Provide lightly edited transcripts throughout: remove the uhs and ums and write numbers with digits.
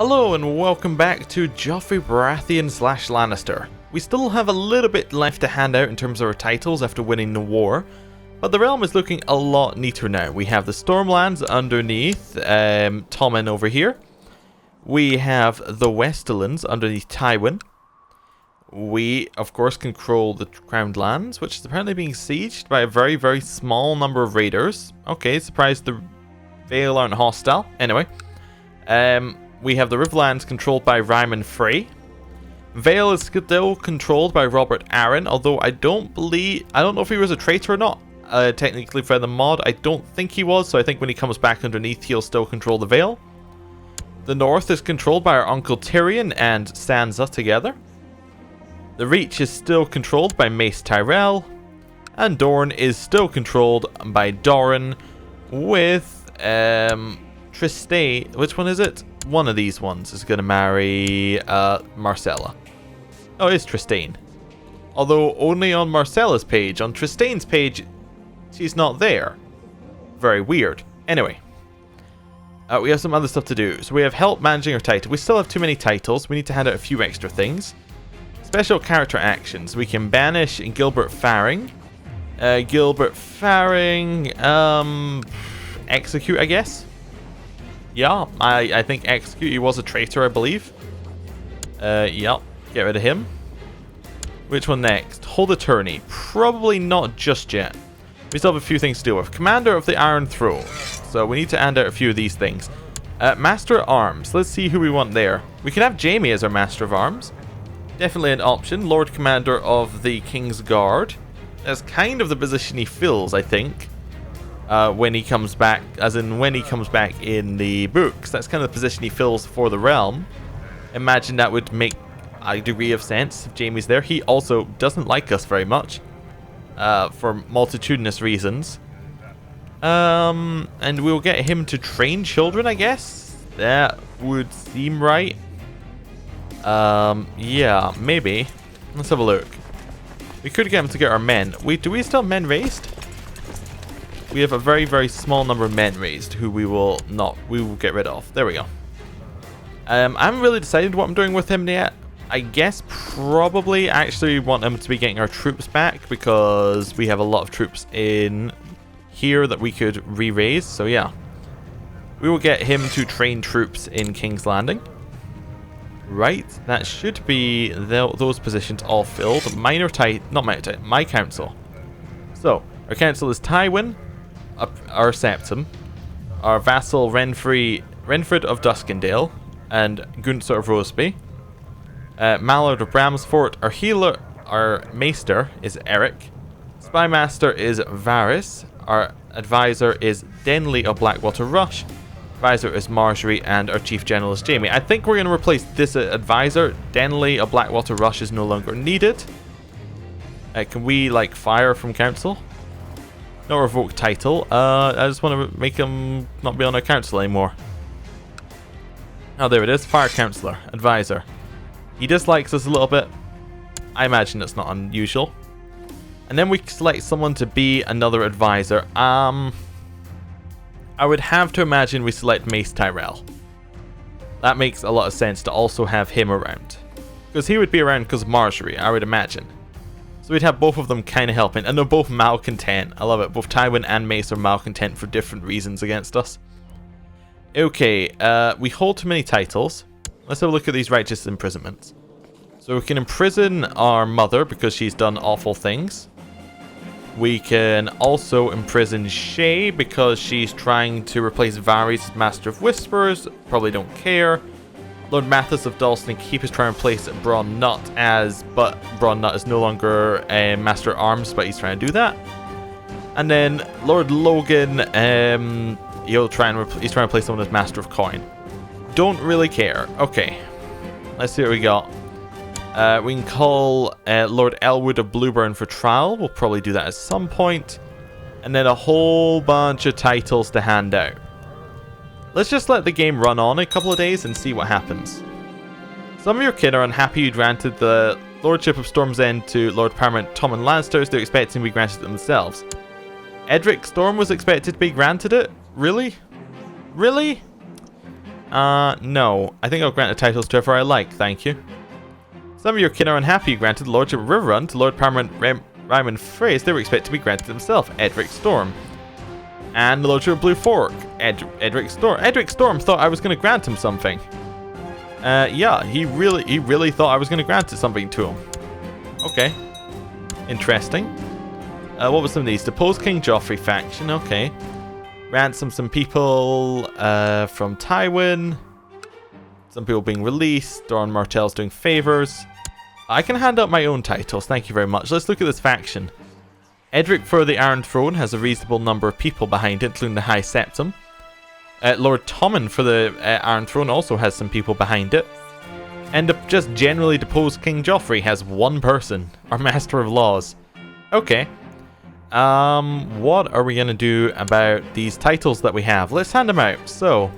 Hello and welcome back to Joffrey Baratheon / Lannister. We still have a little bit left to hand out in terms of our titles after winning the war, but the realm is looking a lot neater now. We have the Stormlands underneath Tommen over here. We have the Westerlands underneath Tywin. We, of course, control the Crowned Lands, which is apparently being sieged by a very, very small number of raiders. Okay, surprised the Vale aren't hostile. Anyway, we have the Riverlands controlled by Ryman Frey. Vale is still controlled by Robert Arryn, although I don't know if he was a traitor or not. Technically for the mod, I don't think he was, so I think when he comes back underneath, he'll still control the Vale. The North is controlled by our Uncle Tyrion and Sansa together. The Reach is still controlled by Mace Tyrell. And Dorne is still controlled by Doran with Trystane. Which one is it? One of these ones is going to marry Marcella. Oh, it is Trystane. Although only on Marcella's page. On Trystane's page, she's not there. Very weird. Anyway. We have some other stuff to do. So we have help managing our title. We still have too many titles. We need to hand out a few extra things. Special character actions. We can banish Gilbert Farring. Gilbert Farring... execute, I guess. Yeah, I think execute. He was a traitor, I believe. Yep. Get rid of him. Which one next? Hold attorney. Probably not just yet. We still have a few things to deal with. Commander of the Iron Throne. So we need to hand out a few of these things. Master at Arms. Let's see who we want there. We can have Jaime as our Master of Arms. Definitely an option. Lord Commander of the King's Guard. That's kind of the position he fills, I think. When he comes back, as in when he comes back in the books. That's kind of the position he fills for the realm. Imagine that would make a degree of sense if Jaime's there. He also doesn't like us very much. For multitudinous reasons. And we'll get him to train children, I guess. That would seem right. Yeah, maybe. Let's have a look. We could get him to get our men. Do we still have men raised? We have a very, very small number of men raised who we will get rid of. There we go. I haven't really decided what I'm doing with him yet. I guess probably actually want him to be getting our troops back because we have a lot of troops in here that we could re-raise. So yeah. We will get him to train troops in King's Landing. Right, that should be those positions all filled. My council. So, our council is Tywin, our septum, our vassal Renfred of Duskendale, and Gunther of Roseby. Mallard of Bramsfort. Our healer, our maester, is Eric. Spy master is Varys. Our advisor is Denley of Blackwater Rush. Advisor is Marjorie, and our chief general is Jaime. I think we're going to replace this advisor. Denley of Blackwater Rush is no longer needed. Can we fire from council? Not revoke title. I just want to make him not be on our council anymore. Oh, there it is. Fire counselor, advisor. He dislikes us a little bit. I imagine that's not unusual. And then we select someone to be another advisor. I would have to imagine we select Mace Tyrell. That makes a lot of sense to also have him around. Because he would be around because of Marjorie, I would imagine. So we'd have both of them kind of helping. And they're both malcontent. I love it. Both Tywin and Mace are malcontent for different reasons against us. Okay, we hold too many titles. Let's have a look at these righteous imprisonments. So we can imprison our mother because she's done awful things. We can also imprison Shay because she's trying to replace Varys as Master of Whispers. Probably don't care. Lord Mathis of Dalston Keep is trying to replace Bronn Nut but Bronn Nut is no longer Master at Arms, but he's trying to do that. And then Lord Logan, he's trying to replace someone as Master of Coin. Don't really care. Okay, let's see what we got. We can call Lord Elwood of Blueburn for trial. We'll probably do that at some point. And then a whole bunch of titles to hand out. Let's just let the game run on a couple of days and see what happens. Some of your kin are unhappy you granted the Lordship of Storm's End to Lord Paramount Tommen Lannister, so they're expecting to be granted it themselves. Edric Storm was expected to be granted it? Really? Really? No. I think I'll grant the titles to whoever I like, thank you. Some of your kin are unhappy you granted the Lordship of Riverrun to Lord Paramount Ryman Freys. They were expected to be granted himself, Edric Storm. And the Lordship of Blue Fork, Edric Storm. Edric Storm thought I was going to grant him something. Yeah, he really thought I was going to grant something to him. Okay. Interesting. What was some of these? Depose King Joffrey faction, okay. Ransom some people from Tywin. Some people being released. Doran Martell's doing favors. I can hand out my own titles, thank you very much. Let's look at this faction. Edric for the Iron Throne has a reasonable number of people behind it, including the High Septum. Lord Tommen for the Iron Throne also has some people behind it. And just generally deposed King Joffrey has one person, our Master of Laws. Okay. What are we going to do about these titles that we have? Let's hand them out. So,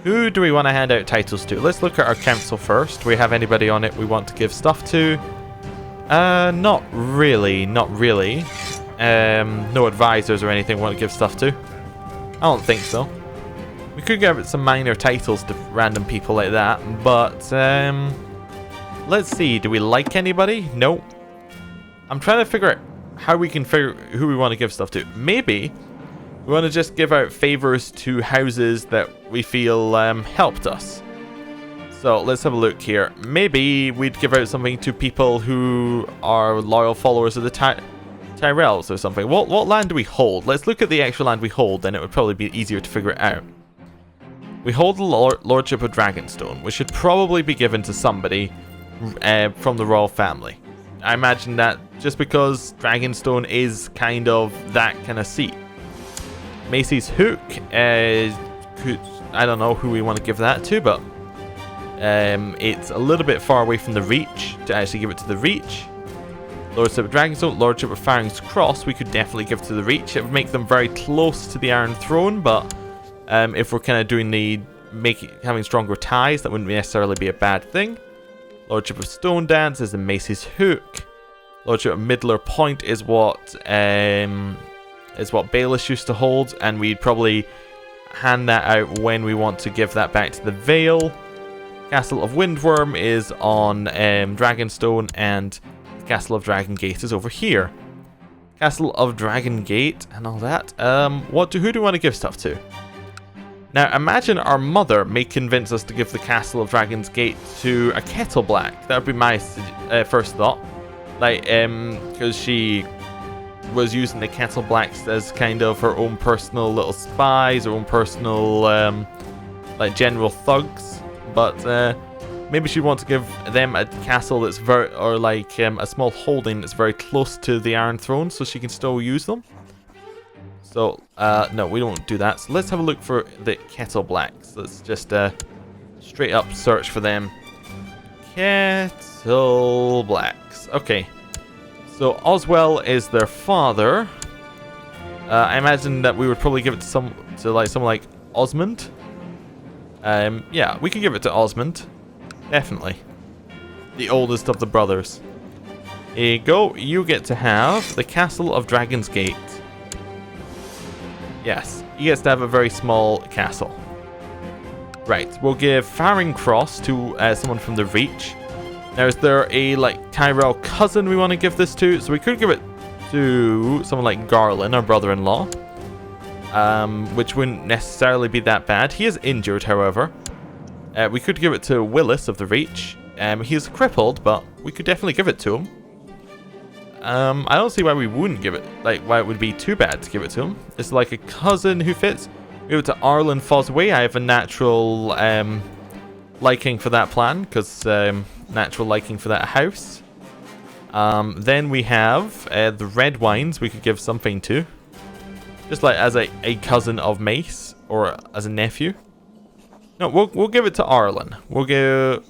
who do we want to hand out titles to? Let's look at our council first. Do we have anybody on it we want to give stuff to? Not really. No advisors or anything we want to give stuff to. I don't think so. We could give it some minor titles to random people like that, but let's see. Do we like anybody? Nope. I'm trying to figure out how we can figure who we want to give stuff to. Maybe we want to just give out favors to houses that we feel helped us. So let's have a look here. Maybe we'd give out something to people who are loyal followers of the Tyrells or something. What land do we hold? Let's look at the actual land we hold, then it would probably be easier to figure it out. We hold the Lordship of Dragonstone, which should probably be given to somebody from the royal family. I imagine that just because Dragonstone is kind of that kind of seat. Macy's Hook, I don't know who we want to give that to, but it's a little bit far away from the Reach to actually give it to the Reach. Lordship of Dragonstone, Lordship of Farring's Cross, we could definitely give to the Reach. It would make them very close to the Iron Throne, but if we're kind of doing having stronger ties, that wouldn't necessarily be a bad thing. Lordship of Stone Dance is the Macy's Hook. Lordship of Middler Point is what Baelish used to hold, and we'd probably hand that out when we want to give that back to the Vale. Castle of Windworm is on Dragonstone, and the Castle of Dragongate is over here. Castle of Dragongate and all that. Who do we want to give stuff to? Now, imagine our mother may convince us to give the Castle of Dragon's Gate to a Kettle Black. That would be my first thought. Like, because she was using the Kettle Blacks as kind of her own personal little spies, her own personal, like, general thugs. But maybe she'd want to give them a castle that's a small holding that's very close to the Iron Throne so she can still use them. So, no, we don't do that. So let's have a look for the Kettle Blacks. Let's just straight up search for them. Kettle Blacks. Okay. So Oswell is their father. I imagine that we would probably give it to someone like Osmond. Yeah, we could give it to Osmond. Definitely. The oldest of the brothers. Here you go. You get to have the Castle of Dragon's Gate. Yes, he gets to have a very small castle. Right, we'll give Faring Cross to someone from the Reach. Now, is there a, Tyrell cousin we want to give this to? So we could give it to someone like Garland, our brother-in-law. Which wouldn't necessarily be that bad. He is injured, however. We could give it to Willis of the Reach. He is crippled, but we could definitely give it to him. I don't see why we wouldn't give it, why it would be too bad to give it to him. It's like a cousin who fits. Give it to Arlen Fosway. I have a natural liking for that plan, because natural liking for that house. Then we have the Red Wines we could give something to. Just like as a cousin of Mace, or as a nephew. No, we'll give it to Arlen. We'll give,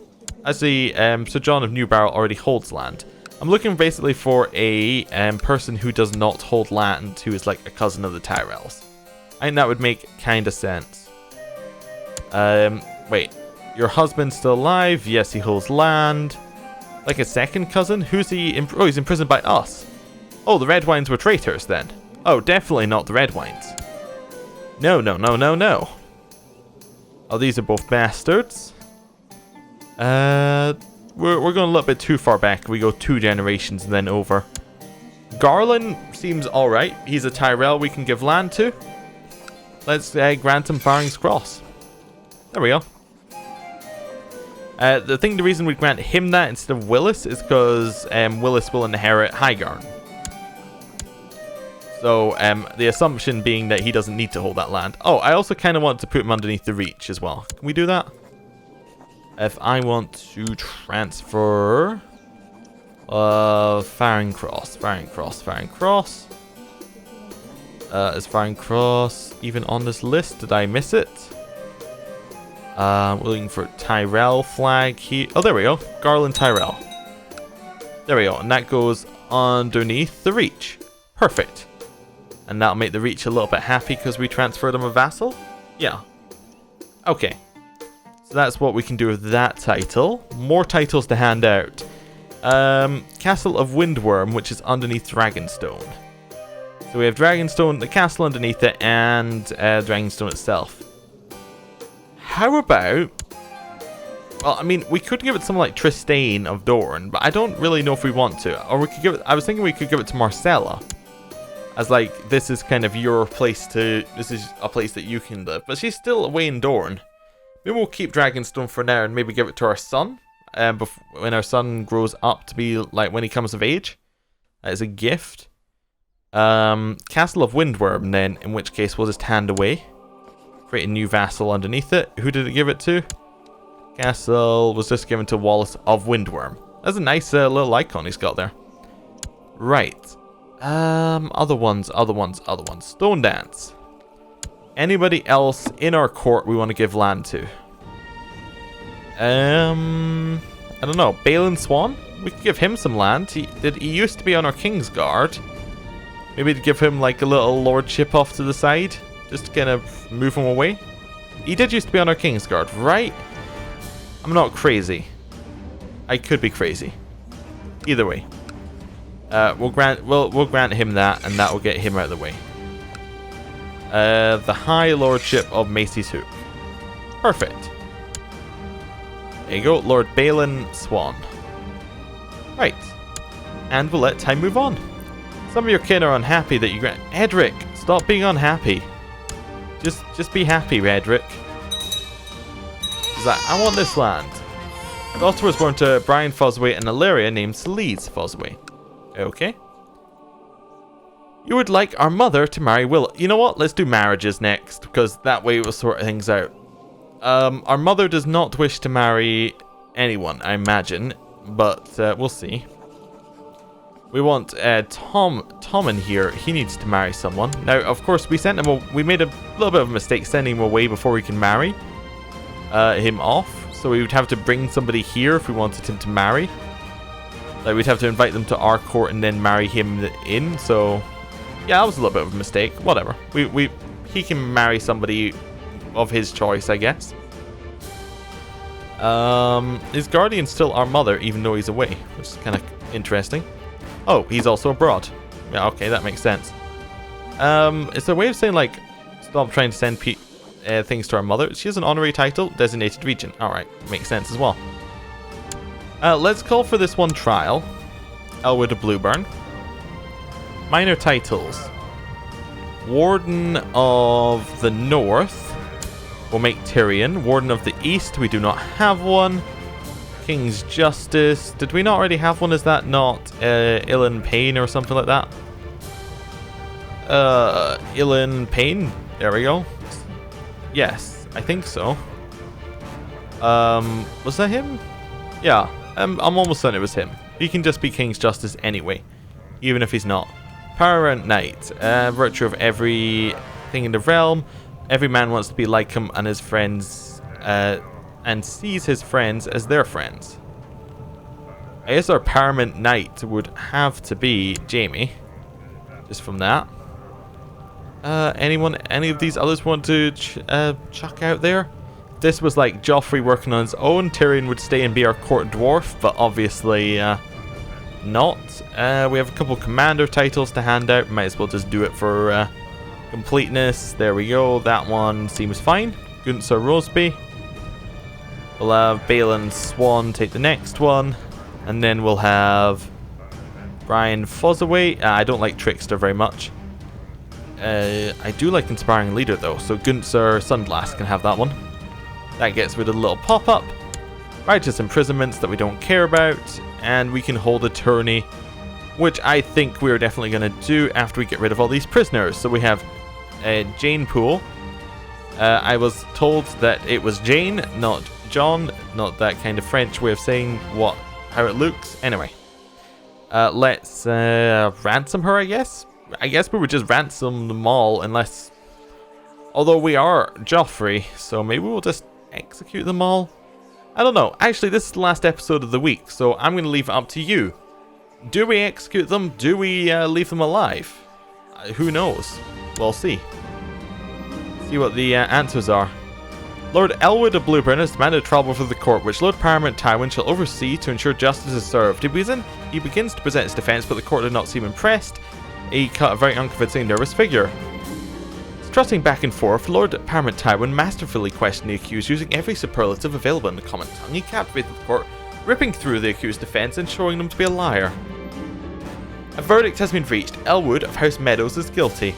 as the Sir John of Newbarrow already holds land. I'm looking basically for a person who does not hold land, who is like a cousin of the Tyrells. I think that would make kind of sense. Wait, your husband's still alive? Yes, he holds land. Like a second cousin? Who's he? Oh, he's imprisoned by us. Oh, the Red Wines were traitors then. Oh, definitely not the Red Wines. No. Oh, these are both bastards. We're going a little bit too far back. We go 2 generations and then over. Garland seems alright. He's a Tyrell we can give land to. Let's grant him Farring's Cross. There we go. The reason we grant him that instead of Willis is because Willis will inherit Highgarden. So the assumption being that he doesn't need to hold that land. Oh, I also kind of want to put him underneath the reach as well. Can we do that? If I want to transfer Farring Cross. Is Farring Cross even on this list? Did I miss it? We're looking for Tyrell flag here. Oh, there we go. Garland Tyrell. There we go. And that goes underneath the reach. Perfect. And that'll make the reach a little bit happy because we transferred him a vassal? Yeah. Okay. So that's what we can do with that title. More titles to hand out. Castle of Windworm, which is underneath Dragonstone. So we have Dragonstone, the castle underneath it, and Dragonstone itself. How about... Well, I mean, we could give it something like Tristane of Dorne, but I don't really know if we want to. Or we could give it... I was thinking we could give it to Marcella. As like, this is kind of your place to... This is a place that you can live. But she's still away in Dorne. Maybe we'll keep Dragonstone for now and maybe give it to our son. When our son grows up to be like when he comes of age. As a gift. Castle of Windworm then, in which case we'll just hand away. Create a new vassal underneath it. Who did it give it to? Castle was just given to Wallace of Windworm. That's a nice little icon he's got there. Right. Other ones. Stone Dance. Anybody else in our court we want to give land to? I don't know. Balin Swan? We could give him some land. He used to be on our King's Guard. Maybe to give him like a little lordship off to the side. Just to kind of move him away. He did used to be on our King's Guard, right? I'm not crazy. I could be crazy. Either way. We'll grant him that, and that will get him out of the way. The High Lordship of Macy's Hoop. Perfect. There you go, Lord Balin Swan. Right. And we'll let time move on. Some of your kin are unhappy that you grant... Edric, stop being unhappy. Just be happy, Edric. He's like, I want this land. A daughter was born to Brian Fosway and Illyria named Celise Fosway. Okay. You would like our mother to marry Will. You know what? Let's do marriages next, because that way we'll sort things out. Our mother does not wish to marry anyone, I imagine, but we'll see. We want Tom in here. He needs to marry someone. Now, of course, we made a little bit of a mistake sending him away before we can marry him off. So we would have to bring somebody here if we wanted him to marry. Like, we'd have to invite them to our court and then marry him in. So, yeah, that was a little bit of a mistake. Whatever. He can marry somebody of his choice, I guess. Is Guardian still our mother, even though he's away? Which is kind of interesting. Oh, he's also abroad. Yeah, okay, that makes sense. Is there a way of saying, like, stop trying to send things to our mother? She has an honorary title, designated region. Alright, makes sense as well. Let's call for this one trial. Elwood of Blueburn. Minor titles. Warden of the North. We'll make Tyrion. Warden of the East, we do not have one. King's Justice. Did we not already have one? Is that not Ilan Payne or something like that? Ilan Payne. There we go. Yes, I think so. Was that him? Yeah, I'm almost certain it was him. He can just be King's Justice anyway, even if he's not. Paramount Knight. Virtue of everything in the realm. Every man wants to be like him and his friends, and sees his friends as their friends. I guess our Paramount Knight would have to be Jaime. Just from that. Any of these others want to chuck out there? This was like Joffrey working on his own. Tyrion would stay and be our court dwarf, but obviously not. We have a couple commander titles to hand out. Might as well just do it for completeness. There we go. That one seems fine. Gunther Roseby. We'll have Balin Swan take the next one. And then we'll have Brian Fozzaway. I don't like Trickster very much. I do like Inspiring Leader though, so Gunther Sunglass can have that one. That gets rid of the little pop-up. Righteous Imprisonments that we don't care about. And we can hold a tourney, which I think we're definitely going to do after we get rid of all these prisoners. So we have Jane Poole. I was told that it was Jane, not John. Not that kind of French way of saying how it looks. Anyway, let's ransom her, I guess. I guess we would just ransom them all, unless... Although we are Joffrey, so maybe we'll just execute them all. I don't know. Actually, this is the last episode of the week, so I'm going to leave it up to you. Do we execute them? Do we leave them alive? Who knows? We'll see. See what the answers are. Lord Elwood of Blueburn has demanded trouble for the court, which Lord Paramount Tywin shall oversee to ensure justice is served. He begins to present his defence, but the court did not seem impressed. He cut a very unconvincing, nervous figure. Strutting back and forth, Lord Paramount Tywin masterfully questioned the accused using every superlative available in the common tongue. He captivated the court, ripping through the accused's defence and showing them to be a liar. A verdict has been reached. Elwood of House Meadows is guilty.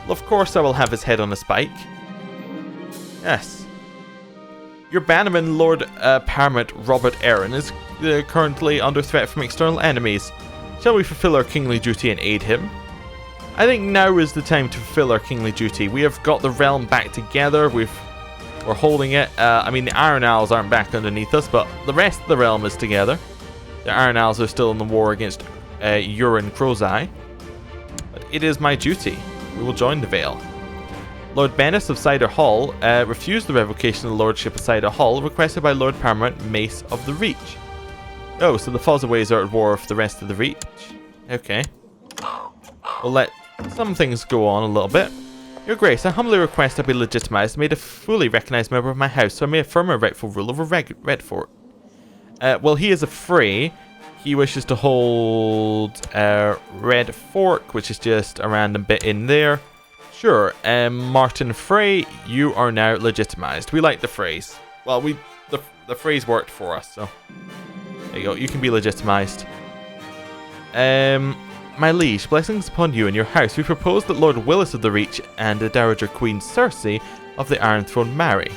Well, of course I will have his head on a spike. Yes. Your bannerman, Lord Paramount Robert Arryn, is currently under threat from external enemies. Shall we fulfill our kingly duty and aid him? I think now is the time to fulfill our kingly duty. We have got the realm back together. We're holding it. I mean, the Iron Owls aren't back underneath us, but the rest of the realm is together. The Iron Owls are still in the war against Euron Crowseye. But it is my duty. We will join the Vale. Lord Bennis of Cider Hall refused the revocation of the Lordship of Cider Hall, requested by Lord Paramount Mace of the Reach. Oh, so the Fozzaways are at war with the rest of the Reach. Okay. We'll let some things go on a little bit. Your Grace, I humbly request I be legitimised and made a fully recognised member of my house, so I may affirm a rightful rule over Redfort. Well, he is a Frey. He wishes to hold Red Fork, which is just a random bit in there. Sure, Martin Frey, you are now legitimised. We like the Freys. Well, the Freys worked for us, so there you go. You can be legitimised. My liege, blessings upon you and your house. We propose that Lord Willis of the Reach and the Dowager Queen Cersei of the Iron Throne marry.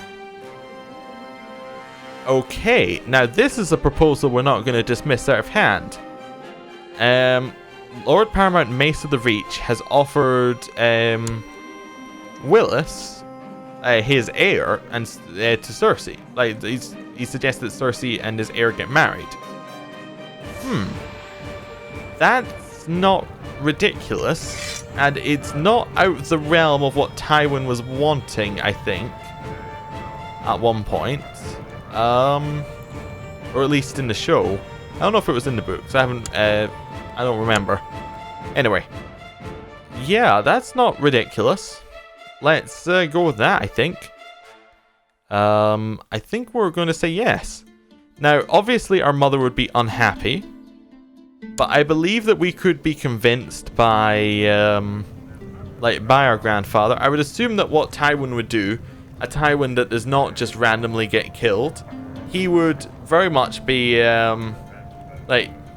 Okay, now this is a proposal we're not going to dismiss out of hand. Lord Paramount Mace of the Reach has offered Willis his heir and to Cersei. Like he suggested that Cersei and his heir get married. That's not ridiculous, and it's not out of the realm of what Tywin was wanting, I think, at one point. Or at least in the show. I don't know if it was in the books. I don't remember. Anyway. Yeah, that's not ridiculous. Let's go with that, I think. I think we're going to say yes. Now, obviously our mother would be unhappy, but I believe that we could be convinced by our grandfather. I would assume that what Tywin would do, a Tywin that does not just randomly get killed, he would very much be,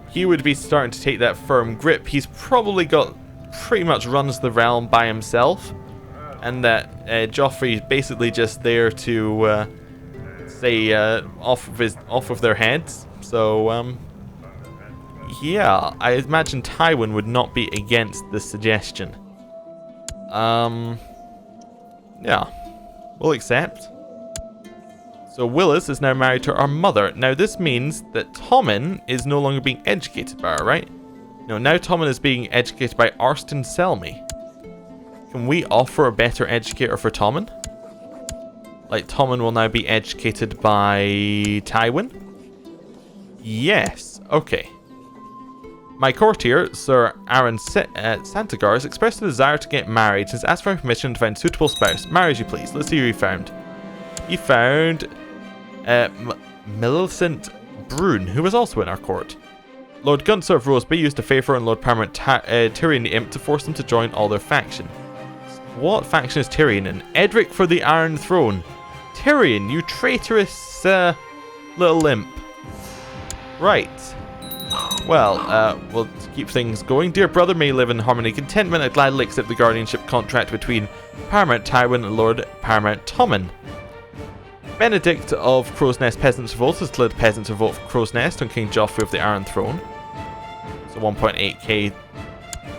he would be starting to take that firm grip. He's probably pretty much runs the realm by himself, and that Joffrey is basically just there to say off of their heads. So yeah, I imagine Tywin would not be against this suggestion. Yeah, we'll accept. So Willis is now married to our mother. Now this means that Tommen is no longer being educated by her, right? No, now Tommen is being educated by Arstan Selmy. Can we offer a better educator for Tommen? Like, Tommen will now be educated by Tywin? Yes, okay. My courtier, Sir Aaron Santagar, has expressed a desire to get married and has asked for permission to find a suitable spouse. Marry as you please. Let's see who he found. He found Millicent Brune, who was also in our court. Lord Gunther of Roseby used a favour on Lord Paramount Tyrion the Imp to force them to join all their faction. What faction is Tyrion in? Edric for the Iron Throne. Tyrion, you traitorous little imp. Right. Well, we'll keep things going. Dear brother, may you live in harmony and contentment. I gladly accept the guardianship contract between Paramount Tywin and Lord Paramount Tommen. Benedict of Crow's Nest Peasants Revolt has declared Peasants Revolt for Crow's Nest on King Joffrey of the Iron Throne. So 1.8k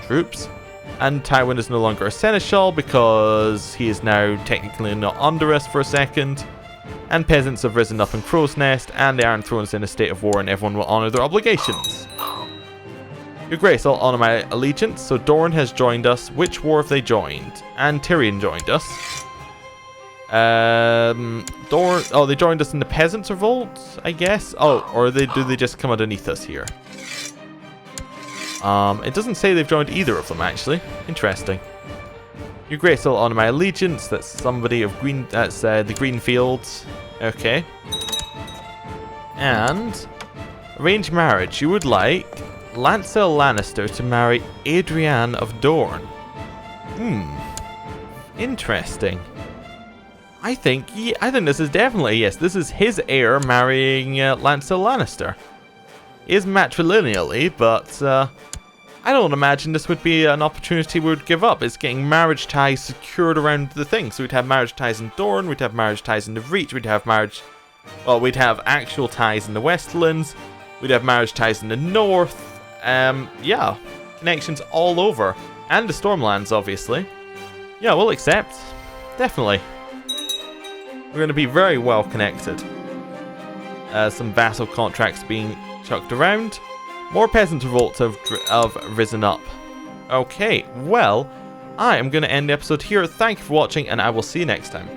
troops. And Tywin is no longer a seneschal because he is now technically not under us for a second. And peasants have risen up in Crow's Nest, and the Iron Throne is in a state of war, and everyone will honour their obligations. Your Grace, I'll honour my allegiance. So Dorne has joined us. Which war have they joined? And Tyrion joined us. Dorne. Oh, they joined us in the Peasants' Revolt, I guess. Oh, or do they just come underneath us here? It doesn't say they've joined either of them actually. Interesting. Your Grace, I'll honour my allegiance. That's somebody of Green. That's the Greenfields. Okay. And arranged marriage. You would like Lancel Lannister to marry Adrienne of Dorne. Interesting. I think this is definitely, yes, this is his heir marrying Lancel Lannister. He is matrilineally, but I don't imagine this would be an opportunity we would give up. It's getting marriage ties secured around the thing. So we'd have marriage ties in Dorne, we'd have marriage ties in the Reach, we'd have actual ties in the Westlands, we'd have marriage ties in the North. Yeah, connections all over. And the Stormlands, obviously. Yeah, we'll accept. Definitely. We're going to be very well connected. Some vassal contracts being chucked around. More peasant revolts have risen up. Okay, well, I am going to end the episode here. Thank you for watching, and I will see you next time.